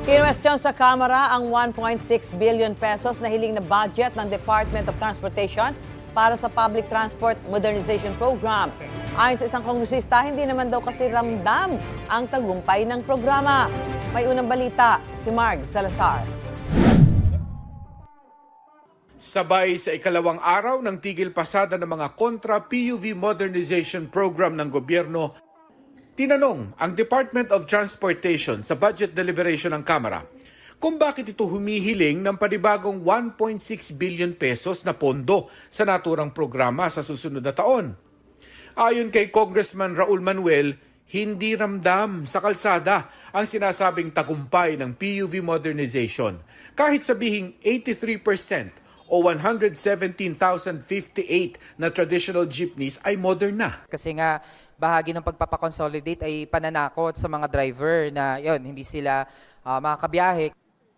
Kinwestiyon sa Kamara ang 1.6 billion pesos na hiling na budget ng Department of Transportation para sa Public Transport Modernization Program. Ayon sa isang kongresista, hindi naman daw kasi ramdam ang tagumpay ng programa. May unang balita, si Marg Salazar. Sabay sa ikalawang araw ng tigil pasada ng mga kontra-PUV modernization program ng gobyerno, tinanong ang Department of Transportation sa budget deliberation ng Kamara kung bakit ito humihiling ng panibagong 1.6 billion pesos na pondo sa naturang programa sa susunod na taon. Ayon kay Congressman Raul Manuel, hindi ramdam sa kalsada ang sinasabing tagumpay ng PUV modernization kahit sabihing 83% o 117,058 na traditional jeepneys ay modern na. Kasi nga bahagi ng pagpapakonsolidate ay pananakot sa mga driver na hindi sila makakabiyahe.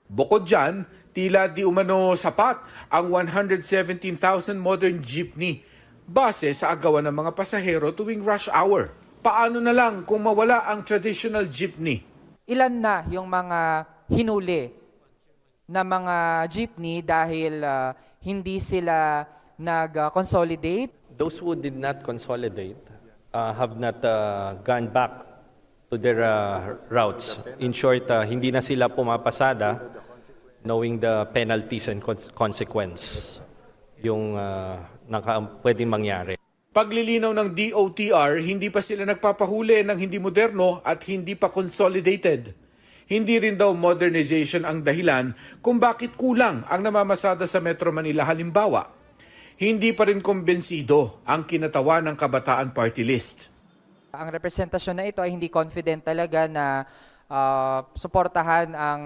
Bukod dyan, tila di umano sapat ang 117,000 modern jeepney base sa agawan ng mga pasahero tuwing rush hour. Paano na lang kung mawala ang traditional jeepney? Ilan na yung mga hinuli na mga jeepney dahil hindi sila nag-consolidate? Those who did not consolidate have not gone back to their routes. In short, hindi na sila pumapasada knowing the penalties and consequence yung pwedeng mangyari. Paglilinaw ng DOTR, hindi pa sila nagpapahuli ng hindi moderno at hindi pa consolidated. Hindi rin daw modernization ang dahilan kung bakit kulang ang namamasada sa Metro Manila halimbawa. Hindi pa rin kumbensido ang kinatawa ng Kabataan Party List. Ang representasyon na ito ay hindi confident talaga na suportahan ang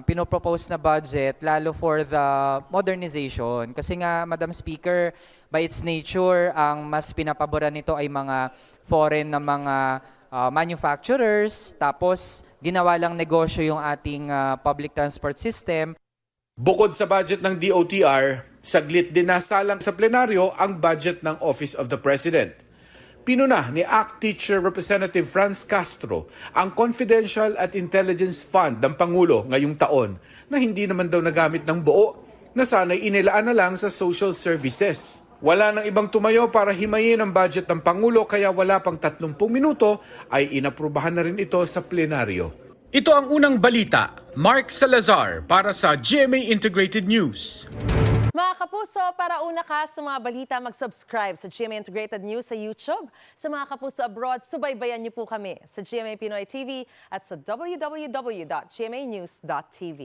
pinopropose na budget lalo for the modernization. Kasi nga, Madam Speaker, by its nature, ang mas pinapaboran nito ay mga foreign na mga manufacturers, tapos ginawa lang negosyo yung ating public transport system. Bukod sa budget ng DOTR, saglit din nasalang sa plenaryo ang budget ng Office of the President. Pinuna ni ACT Teacher Representative Franz Castro ang Confidential at Intelligence Fund ng Pangulo ngayong taon na hindi naman daw nagamit ng buo na sana'y inilaan na lang sa social services. Wala nang ibang tumayo para himayin ang budget ng Pangulo kaya wala pang 30 minuto ay inaprubahan na rin ito sa plenaryo. Ito ang unang balita, Mark Salazar para sa GMA Integrated News. Mga kapuso, para una ka sa mga balita, mag-subscribe sa GMA Integrated News sa YouTube. Sa mga kapuso abroad, subaybayan niyo po kami sa GMA Pinoy TV at sa www.gmanews.tv.